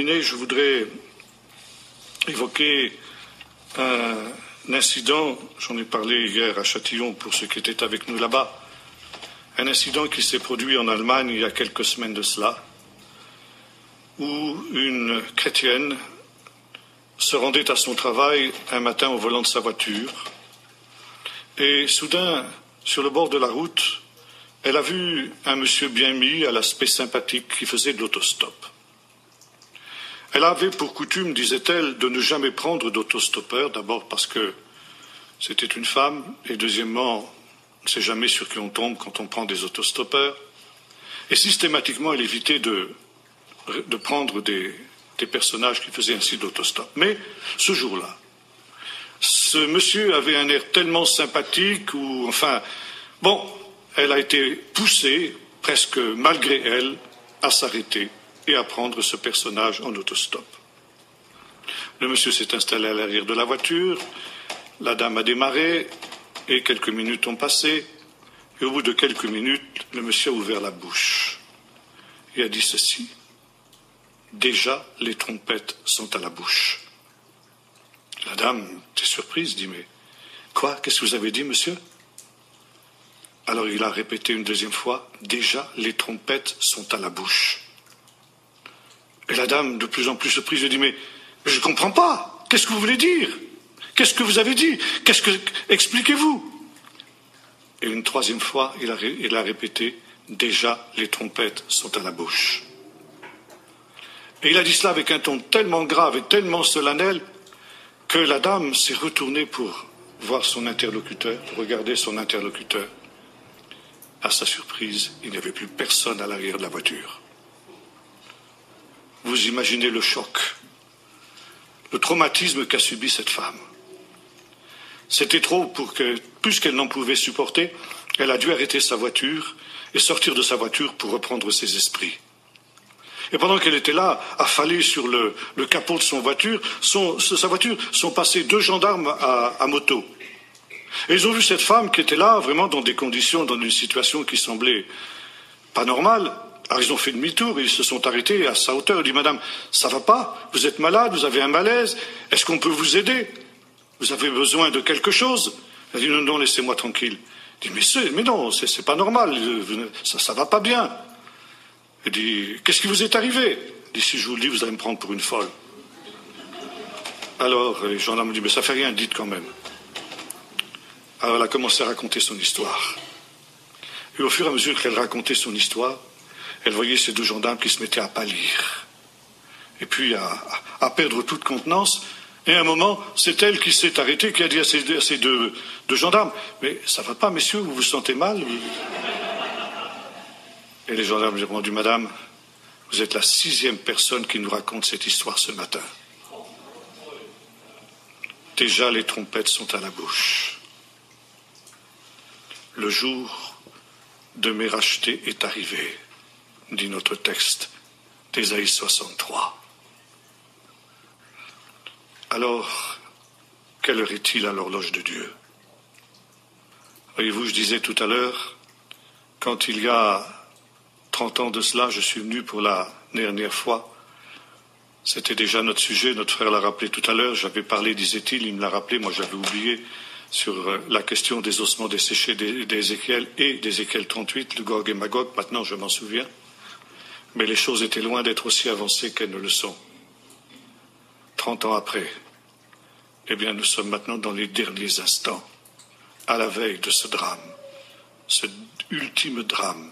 Je voudrais évoquer un incident, j'en ai parlé hier à Châtillon pour ceux qui étaient avec nous là-bas, un incident qui s'est produit en Allemagne il y a quelques semaines de cela, où une chrétienne se rendait à son travail un matin au volant de sa voiture et soudain, sur le bord de la route, elle a vu un monsieur bien mis, à l'aspect sympathique, qui faisait de l'autostop. Elle avait pour coutume, disait-elle, de ne jamais prendre d'autostoppeur, d'abord parce que c'était une femme, et deuxièmement, on ne sait jamais sur qui on tombe quand on prend des autostoppeurs, et systématiquement, elle évitait de prendre des personnages qui faisaient ainsi d'autostop. Mais ce jour-là, ce monsieur avait un air tellement sympathique, elle a été poussée, presque malgré elle, à s'arrêter et à prendre ce personnage en autostop. Le monsieur s'est installé à l'arrière de la voiture, la dame a démarré, et quelques minutes ont passé, et au bout de quelques minutes, le monsieur a ouvert la bouche et a dit ceci: « Déjà, les trompettes sont à la bouche. » La dame était surprise, dit « Mais quoi? Qu'est-ce que vous avez dit, monsieur ?» Alors il a répété une deuxième fois: « Déjà, les trompettes sont à la bouche. » Et la dame, de plus en plus surprise, lui dit « Mais je ne comprends pas. Qu'est-ce que vous voulez dire? Qu'est-ce que vous avez dit? Expliquez-vous » Et une troisième fois, il a répété « Déjà, les trompettes sont à la bouche. » Et il a dit cela avec un ton tellement grave et tellement solennel que la dame s'est retournée pour voir son interlocuteur, pour regarder son interlocuteur. À sa surprise, il n'y avait plus personne à l'arrière de la voiture. Vous imaginez le choc, le traumatisme qu'a subi cette femme. C'était trop pour que, puisqu'elle n'en pouvait supporter, elle a dû arrêter sa voiture et sortir de sa voiture pour reprendre ses esprits. Et pendant qu'elle était là, affalée sur le capot de sa voiture, sont passés 2 gendarmes à moto. Et ils ont vu cette femme qui était là, vraiment dans des conditions, dans une situation qui semblait pas normale. Alors ils ont fait demi-tour, ils se sont arrêtés à sa hauteur. Ils ont dit « Madame, ça va pas? Vous êtes malade? Vous avez un malaise? Est-ce qu'on peut vous aider? Vous avez besoin de quelque chose ?» Elle a dit « Non, laissez-moi tranquille. » Il dit « Mais non, c'est pas normal, ça va pas bien. » Elle dit « Qu'est-ce qui vous est arrivé ?» Il dit « Si je vous le dis, vous allez me prendre pour une folle. » Alors les gendarmes ont dit « Mais ça fait rien, dites quand même. » Alors elle a commencé à raconter son histoire. Et au fur et à mesure qu'elle racontait son histoire, elle voyait ces 2 gendarmes qui se mettaient à pâlir. Et puis à perdre toute contenance. Et à un moment, c'est elle qui s'est arrêtée, qui a dit à ces deux gendarmes « Mais ça va pas, messieurs, vous vous sentez mal ?» Et les gendarmes lui ont répondu « Madame, vous êtes la 6e personne qui nous raconte cette histoire ce matin. Déjà, les trompettes sont à la bouche. Le jour de mes rachetés est arrivé, dit notre texte d'Ésaïe 63. Alors, quelle heure est-il à l'horloge de Dieu? Voyez-vous, je disais tout à l'heure, quand il y a 30 ans de cela, je suis venu pour la dernière fois. C'était déjà notre sujet, notre frère l'a rappelé tout à l'heure, j'avais parlé, disait-il, il me l'a rappelé, moi j'avais oublié, sur la question des ossements desséchés d'Ézéchiel et d'Ézéchiel 38, le Gog et Magog, maintenant je m'en souviens. Mais les choses étaient loin d'être aussi avancées qu'elles ne le sont. 30 ans après, eh bien nous sommes maintenant dans les derniers instants, à la veille de ce drame, ce ultime drame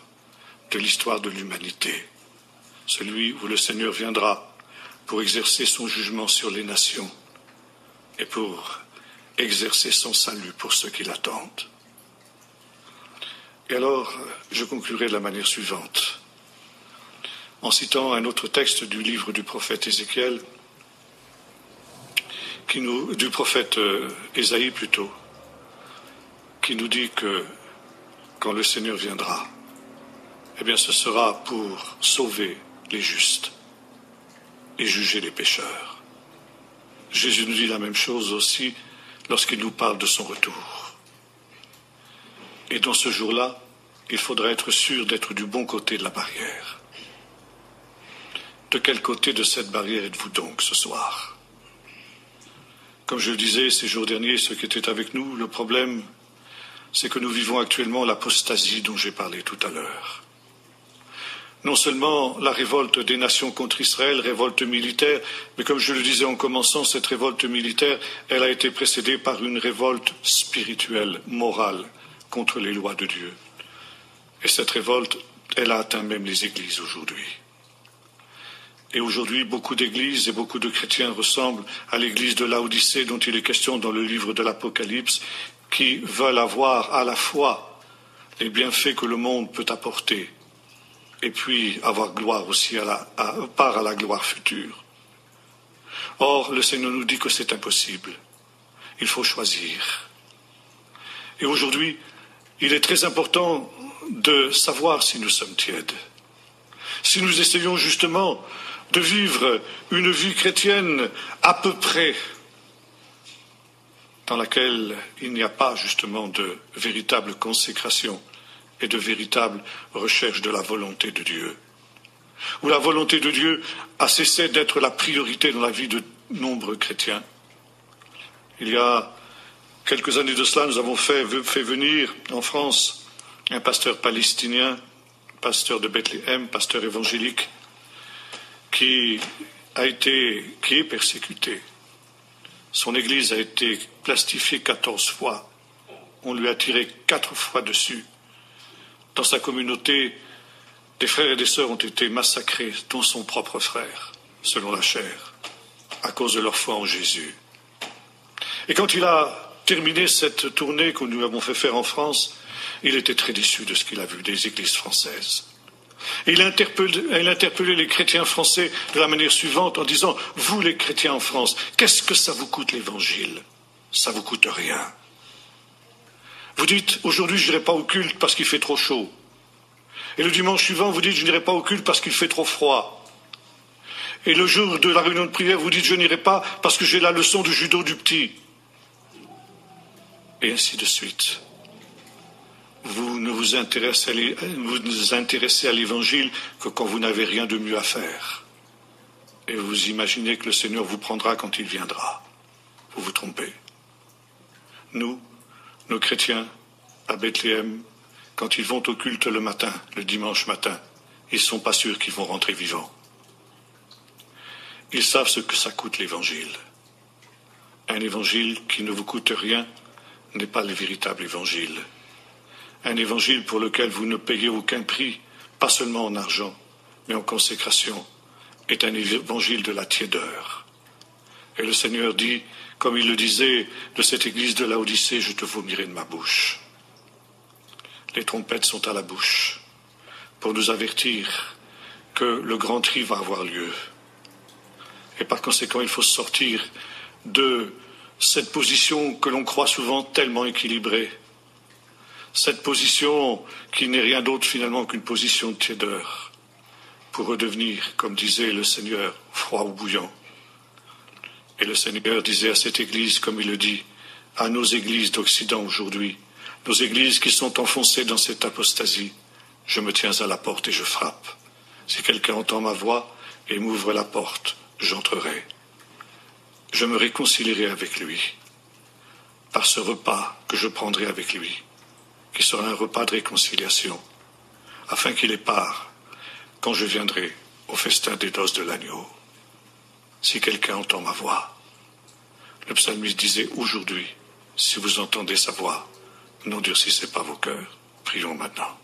de l'histoire de l'humanité, celui où le Seigneur viendra pour exercer son jugement sur les nations et pour exercer son salut pour ceux qui l'attendent. Et alors, je conclurai de la manière suivante, en citant un autre texte du livre du prophète Ézéchiel, du prophète Ésaïe plutôt, qui nous dit que quand le Seigneur viendra, eh bien ce sera pour sauver les justes et juger les pécheurs. Jésus nous dit la même chose aussi lorsqu'il nous parle de son retour. Et dans ce jour-là, il faudra être sûr d'être du bon côté de la barrière. De quel côté de cette barrière êtes-vous donc ce soir? Comme je le disais ces jours derniers, ceux qui étaient avec nous, le problème, c'est que nous vivons actuellement l'apostasie dont j'ai parlé tout à l'heure. Non seulement la révolte des nations contre Israël, révolte militaire, mais comme je le disais en commençant, cette révolte militaire, elle a été précédée par une révolte spirituelle, morale, contre les lois de Dieu. Et cette révolte, elle a atteint même les églises aujourd'hui. Et aujourd'hui, beaucoup d'églises et beaucoup de chrétiens ressemblent à l'église de Laodicée dont il est question dans le livre de l'Apocalypse, qui veulent avoir à la fois les bienfaits que le monde peut apporter et puis avoir gloire aussi part à la gloire future. Or, le Seigneur nous dit que c'est impossible. Il faut choisir. Et aujourd'hui, il est très important de savoir si nous sommes tièdes. Si nous essayons justement de vivre une vie chrétienne à peu près, dans laquelle il n'y a pas justement de véritable consécration et de véritable recherche de la volonté de Dieu, où la volonté de Dieu a cessé d'être la priorité dans la vie de nombreux chrétiens. Il y a quelques années de cela, nous avons fait venir en France un pasteur palestinien, pasteur de Bethléem, pasteur évangélique, qui est persécuté. Son église a été plastifiée 14 fois. On lui a tiré 4 fois dessus. Dans sa communauté, des frères et des sœurs ont été massacrés, dont son propre frère, selon la chair, à cause de leur foi en Jésus. Et quand il a terminé cette tournée que nous avons fait faire en France, il était très déçu de ce qu'il a vu des églises françaises. Et il a interpellé les chrétiens français de la manière suivante en disant « Vous les chrétiens en France, qu'est-ce que ça vous coûte l'évangile? Ça vous coûte rien. Vous dites « Aujourd'hui je n'irai pas au culte parce qu'il fait trop chaud. » Et le dimanche suivant vous dites « Je n'irai pas au culte parce qu'il fait trop froid. » Et le jour de la réunion de prière vous dites « Je n'irai pas parce que j'ai la leçon de judo du petit. » Et ainsi de suite. Vous ne vous intéressez à l'évangile que quand vous n'avez rien de mieux à faire. Et vous imaginez que le Seigneur vous prendra quand il viendra. Vous vous trompez. Nous, nos chrétiens, à Bethléem, quand ils vont au culte le matin, le dimanche matin, ils ne sont pas sûrs qu'ils vont rentrer vivants. Ils savent ce que ça coûte l'évangile. Un évangile qui ne vous coûte rien n'est pas le véritable évangile. Un évangile pour lequel vous ne payez aucun prix, pas seulement en argent, mais en consécration, est un évangile de la tiédeur. Et le Seigneur dit, comme il le disait de cette église de Laodicée, je te vomirai de ma bouche. Les trompettes sont à la bouche pour nous avertir que le grand tri va avoir lieu. Et par conséquent, il faut sortir de cette position que l'on croit souvent tellement équilibrée. Cette position qui n'est rien d'autre finalement qu'une position de tiédeur, pour redevenir, comme disait le Seigneur, froid ou bouillant. Et le Seigneur disait à cette Église, comme il le dit, à nos églises d'Occident aujourd'hui, nos églises qui sont enfoncées dans cette apostasie, je me tiens à la porte et je frappe. Si quelqu'un entend ma voix et m'ouvre la porte, j'entrerai. Je me réconcilierai avec lui, par ce repas que je prendrai avec lui, qui sera un repas de réconciliation, afin qu'il ait part, quand je viendrai, au festin des noces de l'agneau. Si quelqu'un entend ma voix, le psalmiste disait aujourd'hui, si vous entendez sa voix, n'endurcissez pas vos cœurs. Prions maintenant.